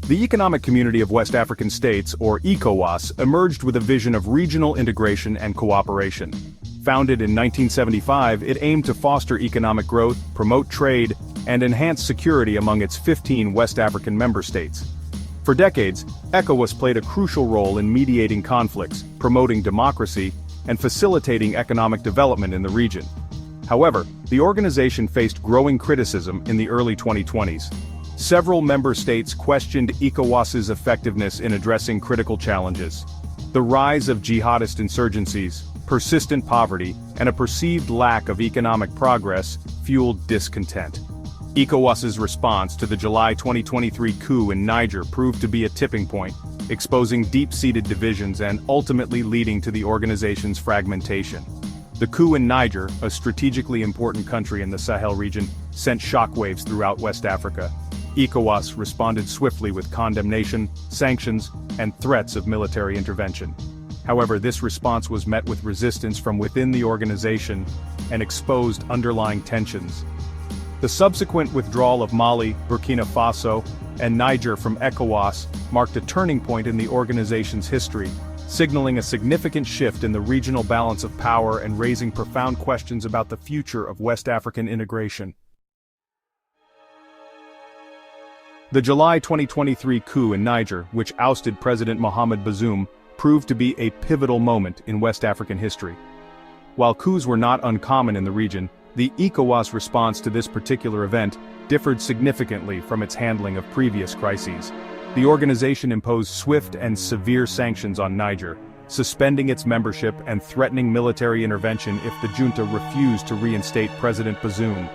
The Economic Community of West African States, or ECOWAS, emerged with a vision of regional integration and cooperation. Founded in 1975, it aimed to foster economic growth, promote trade, and enhance security among its 15 West African member states. For decades, ECOWAS played a crucial role in mediating conflicts, promoting democracy, and facilitating economic development in the region. However, the organization faced growing criticism in the early 2020s. Several member states questioned ECOWAS's effectiveness in addressing critical challenges. The rise of jihadist insurgencies, persistent poverty, and a perceived lack of economic progress fueled discontent. ECOWAS's response to the July 2023 coup in Niger proved to be a tipping point, exposing deep-seated divisions and ultimately leading to the organization's fragmentation. The coup in Niger, a strategically important country in the Sahel region, sent shockwaves throughout West Africa. ECOWAS responded swiftly with condemnation, sanctions, and threats of military intervention. However, this response was met with resistance from within the organization and exposed underlying tensions. The subsequent withdrawal of Mali, Burkina Faso, and Niger from ECOWAS marked a turning point in the organization's history, signaling a significant shift in the regional balance of power and raising profound questions about the future of West African integration. The July 2023 coup in Niger, which ousted President Mohamed Bazoum, proved to be a pivotal moment in West African history. While coups were not uncommon in the region, the ECOWAS response to this particular event differed significantly from its handling of previous crises. The organization imposed swift and severe sanctions on Niger, suspending its membership and threatening military intervention if the junta refused to reinstate President Bazoum.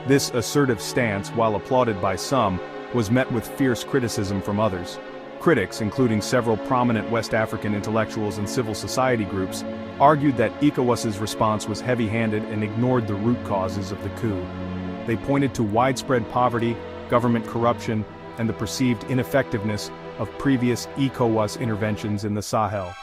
This assertive stance, while applauded by some, was met with fierce criticism from others. Critics, including several prominent West African intellectuals and civil society groups, argued that ECOWAS's response was heavy-handed and ignored the root causes of the coup. They pointed to widespread poverty, government corruption, and the perceived ineffectiveness of previous ECOWAS interventions in the Sahel.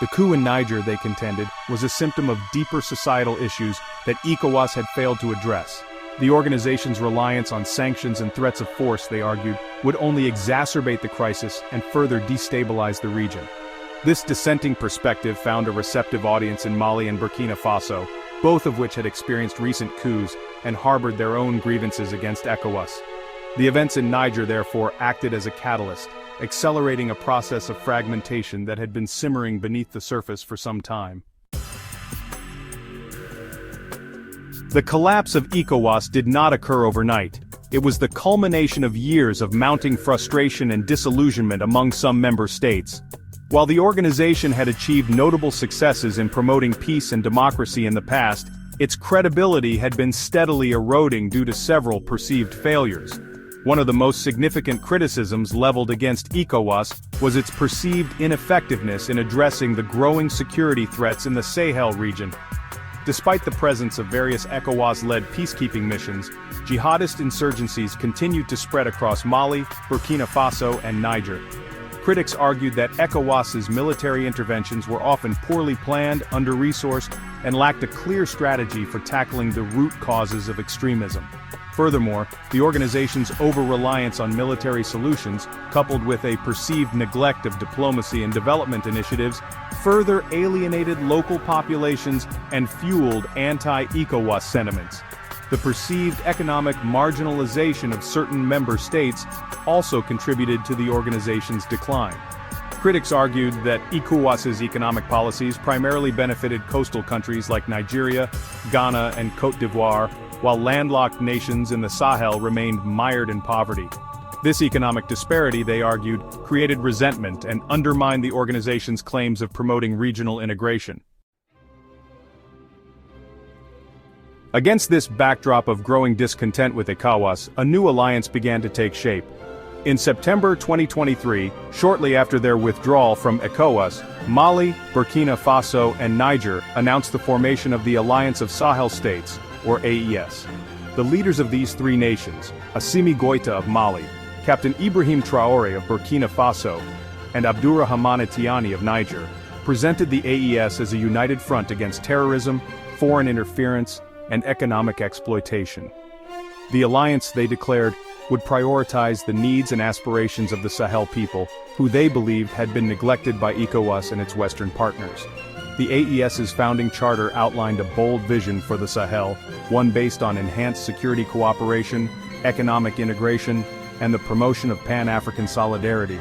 The coup in Niger, they contended, was a symptom of deeper societal issues that ECOWAS had failed to address. The organization's reliance on sanctions and threats of force, they argued, would only exacerbate the crisis and further destabilize the region. This dissenting perspective found a receptive audience in Mali and Burkina Faso, both of which had experienced recent coups and harbored their own grievances against ECOWAS. The events in Niger therefore acted as a catalyst, accelerating a process of fragmentation that had been simmering beneath the surface for some time. The collapse of ECOWAS did not occur overnight. It was the culmination of years of mounting frustration and disillusionment among some member states. While the organization had achieved notable successes in promoting peace and democracy in the past, its credibility had been steadily eroding due to several perceived failures. One of the most significant criticisms leveled against ECOWAS was its perceived ineffectiveness in addressing the growing security threats in the Sahel region. Despite the presence of various ECOWAS-led peacekeeping missions, jihadist insurgencies continued to spread across Mali, Burkina Faso, and Niger. Critics argued that ECOWAS's military interventions were often poorly planned, under-resourced, and lacked a clear strategy for tackling the root causes of extremism. Furthermore, the organization's over-reliance on military solutions, coupled with a perceived neglect of diplomacy and development initiatives, further alienated local populations and fueled anti-ECOWAS sentiments. The perceived economic marginalization of certain member states also contributed to the organization's decline. Critics argued that ECOWAS's economic policies primarily benefited coastal countries like Nigeria, Ghana, and Côte d'Ivoire, while landlocked nations in the Sahel remained mired in poverty. This economic disparity, they argued, created resentment and undermined the organization's claims of promoting regional integration. Against this backdrop of growing discontent with ECOWAS, a new alliance began to take shape. In September 2023, shortly after their withdrawal from ECOWAS, Mali, Burkina Faso, and Niger announced the formation of the Alliance of Sahel States, or AES. The leaders of these three nations, Assimi Goïta of Mali, Captain Ibrahim Traoré of Burkina Faso, and Abdourahmane Tiani of Niger, presented the AES as a united front against terrorism, foreign interference, and economic exploitation. The alliance, they declared, would prioritize the needs and aspirations of the Sahel people, who they believed had been neglected by ECOWAS and its Western partners. The AES's founding charter outlined a bold vision for the Sahel, one based on enhanced security cooperation, economic integration, and the promotion of Pan-African solidarity.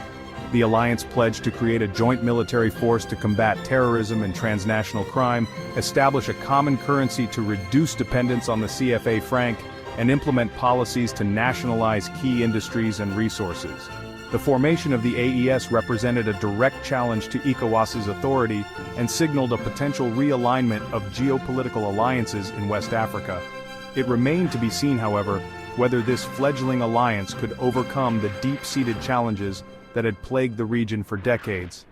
The alliance pledged to create a joint military force to combat terrorism and transnational crime, establish a common currency to reduce dependence on the CFA franc, and implement policies to nationalize key industries and resources. The formation of the AES represented a direct challenge to ECOWAS's authority and signaled a potential realignment of geopolitical alliances in West Africa. It remained to be seen, however, whether this fledgling alliance could overcome the deep-seated challenges that had plagued the region for decades.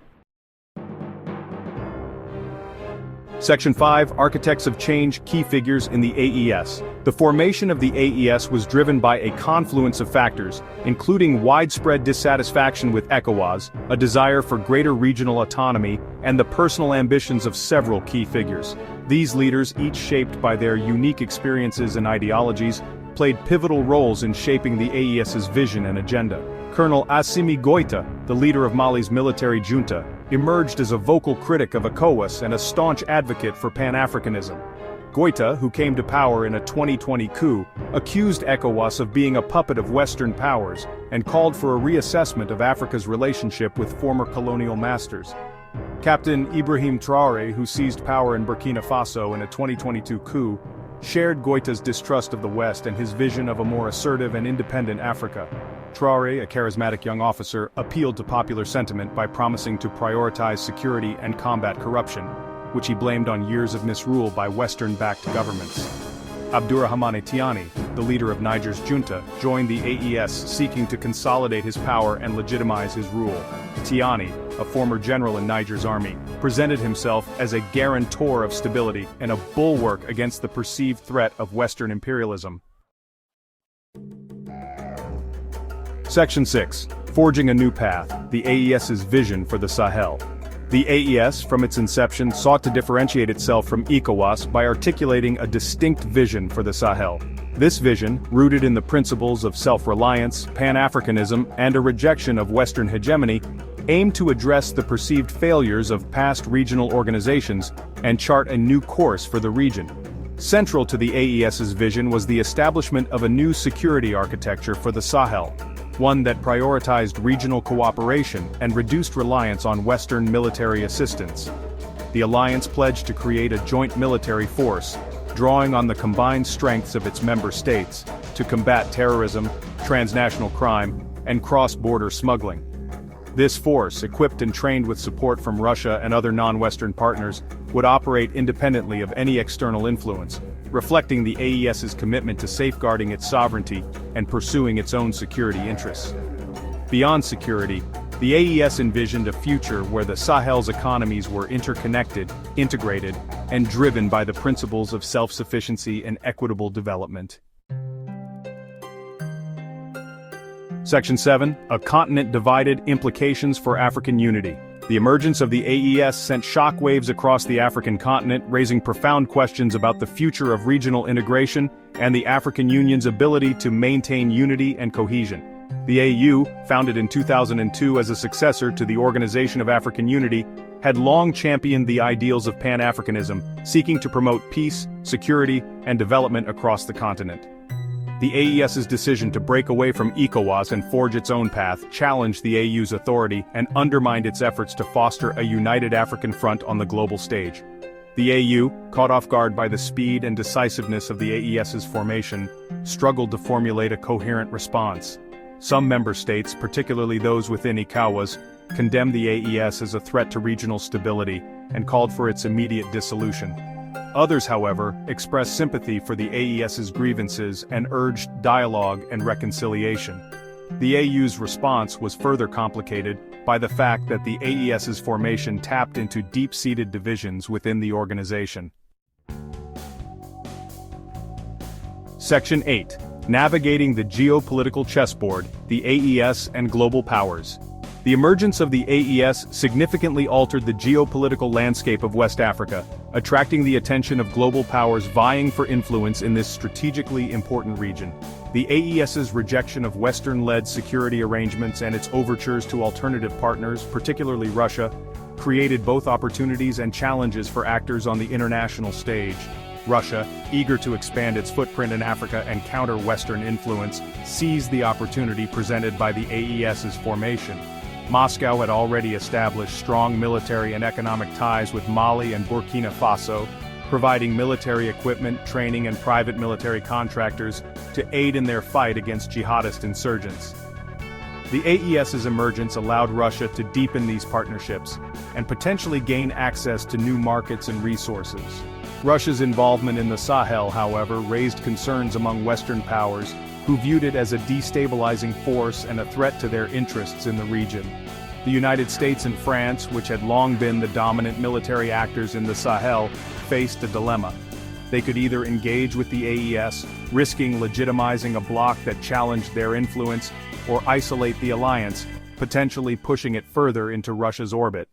Section 5, Architects of Change, Key Figures in the AES. The formation of the AES was driven by a confluence of factors, including widespread dissatisfaction with ECOWAS, a desire for greater regional autonomy, and the personal ambitions of several key figures. These leaders, each shaped by their unique experiences and ideologies, played pivotal roles in shaping the AES's vision and agenda. Colonel Assimi Goïta, the leader of Mali's military junta, emerged as a vocal critic of ECOWAS and a staunch advocate for Pan-Africanism. Goïta, who came to power in a 2020 coup, accused ECOWAS of being a puppet of Western powers and called for a reassessment of Africa's relationship with former colonial masters. Captain Ibrahim Traoré, who seized power in Burkina Faso in a 2022 coup, shared Goïta's distrust of the West and his vision of a more assertive and independent Africa. Traoré, a charismatic young officer, appealed to popular sentiment by promising to prioritize security and combat corruption, which he blamed on years of misrule by Western-backed governments. Abdourahmane Tiani, the leader of Niger's junta, joined the AES seeking to consolidate his power and legitimize his rule. Tiani, a former general in Niger's army, presented himself as a guarantor of stability and a bulwark against the perceived threat of Western imperialism. Section 6. Forging a New Path, the AES's Vision for the Sahel. The AES, from its inception, sought to differentiate itself from ECOWAS by articulating a distinct vision for the Sahel. This vision, rooted in the principles of self-reliance, Pan-Africanism, and a rejection of Western hegemony, aimed to address the perceived failures of past regional organizations and chart a new course for the region. Central to the AES's vision was the establishment of a new security architecture for the Sahel, one that prioritized regional cooperation and reduced reliance on Western military assistance. The alliance pledged to create a joint military force, drawing on the combined strengths of its member states to combat terrorism, transnational crime, and cross-border smuggling. This force, equipped and trained with support from Russia and other non-Western partners, would operate independently of any external influence, reflecting the AES's commitment to safeguarding its sovereignty and pursuing its own security interests. Beyond security, the AES envisioned a future where the Sahel's economies were interconnected, integrated, and driven by the principles of self-sufficiency and equitable development. Section 7. A Continent Divided, Implications for African Unity. The emergence of the AES sent shockwaves across the African continent, raising profound questions about the future of regional integration and the African Union's ability to maintain unity and cohesion. The AU, founded in 2002 as a successor to the Organization of African Unity, had long championed the ideals of Pan-Africanism, seeking to promote peace, security, and development across the continent. The AES's decision to break away from ECOWAS and forge its own path challenged the AU's authority and undermined its efforts to foster a united African front on the global stage. The AU, caught off guard by the speed and decisiveness of the AES's formation, struggled to formulate a coherent response. Some member states, particularly those within ECOWAS, condemned the AES as a threat to regional stability and called for its immediate dissolution. Others, however, expressed sympathy for the AES's grievances and urged dialogue and reconciliation. The AU's response was further complicated by the fact that the AES's formation tapped into deep-seated divisions within the organization. Section 8. Navigating the Geopolitical Chessboard, the AES and Global Powers. The emergence of the AES significantly altered the geopolitical landscape of West Africa, attracting the attention of global powers vying for influence in this strategically important region. The AES's rejection of Western-led security arrangements and its overtures to alternative partners, particularly Russia, created both opportunities and challenges for actors on the international stage. Russia, eager to expand its footprint in Africa and counter Western influence, seized the opportunity presented by the AES's formation. Moscow had already established strong military and economic ties with Mali and Burkina Faso, providing military equipment, training and private military contractors to aid in their fight against jihadist insurgents. The AES's emergence allowed Russia to deepen these partnerships and potentially gain access to new markets and resources. Russia's involvement in the Sahel, however, raised concerns among Western powers, who viewed it as a destabilizing force and a threat to their interests in the region. The United States and France, which had long been the dominant military actors in the Sahel, faced a dilemma. They could either engage with the AES, risking legitimizing a bloc that challenged their influence, or isolate the alliance, potentially pushing it further into Russia's orbit.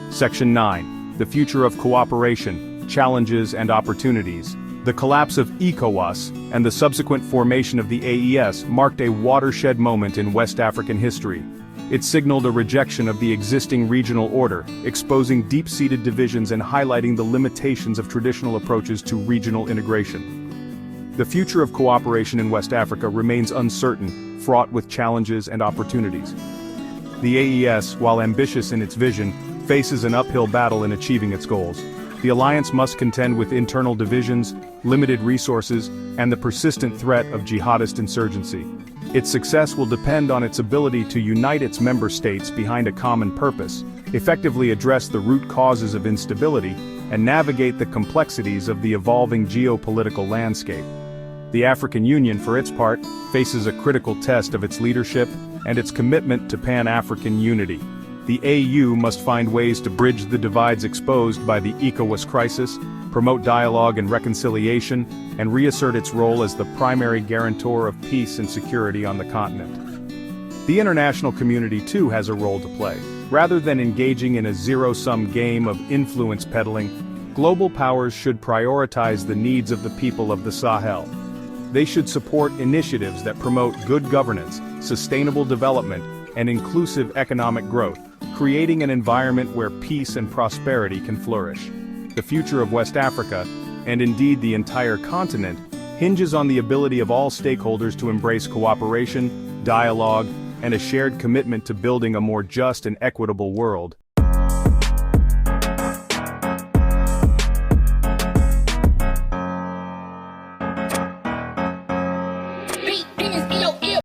Section 9. The Future of Cooperation, Challenges and Opportunities. The collapse of ECOWAS and the subsequent formation of the AES marked a watershed moment in West African history. It signaled a rejection of the existing regional order, exposing deep-seated divisions and highlighting the limitations of traditional approaches to regional integration. The future of cooperation in West Africa remains uncertain, fraught with challenges and opportunities. The AES, while ambitious in its vision, faces an uphill battle in achieving its goals. The alliance must contend with internal divisions, limited resources, and the persistent threat of jihadist insurgency. Its success will depend on its ability to unite its member states behind a common purpose, effectively address the root causes of instability, and navigate the complexities of the evolving geopolitical landscape. The African Union, for its part, faces a critical test of its leadership and its commitment to Pan-African unity. The AU must find ways to bridge the divides exposed by the ECOWAS crisis, promote dialogue and reconciliation, and reassert its role as the primary guarantor of peace and security on the continent. The international community too has a role to play. Rather than engaging in a zero-sum game of influence peddling, global powers should prioritize the needs of the people of the Sahel. They should support initiatives that promote good governance, sustainable development, and inclusive economic growth, creating an environment where peace and prosperity can flourish. The future of West Africa, and indeed the entire continent, hinges on the ability of all stakeholders to embrace cooperation, dialogue, and a shared commitment to building a more just and equitable world.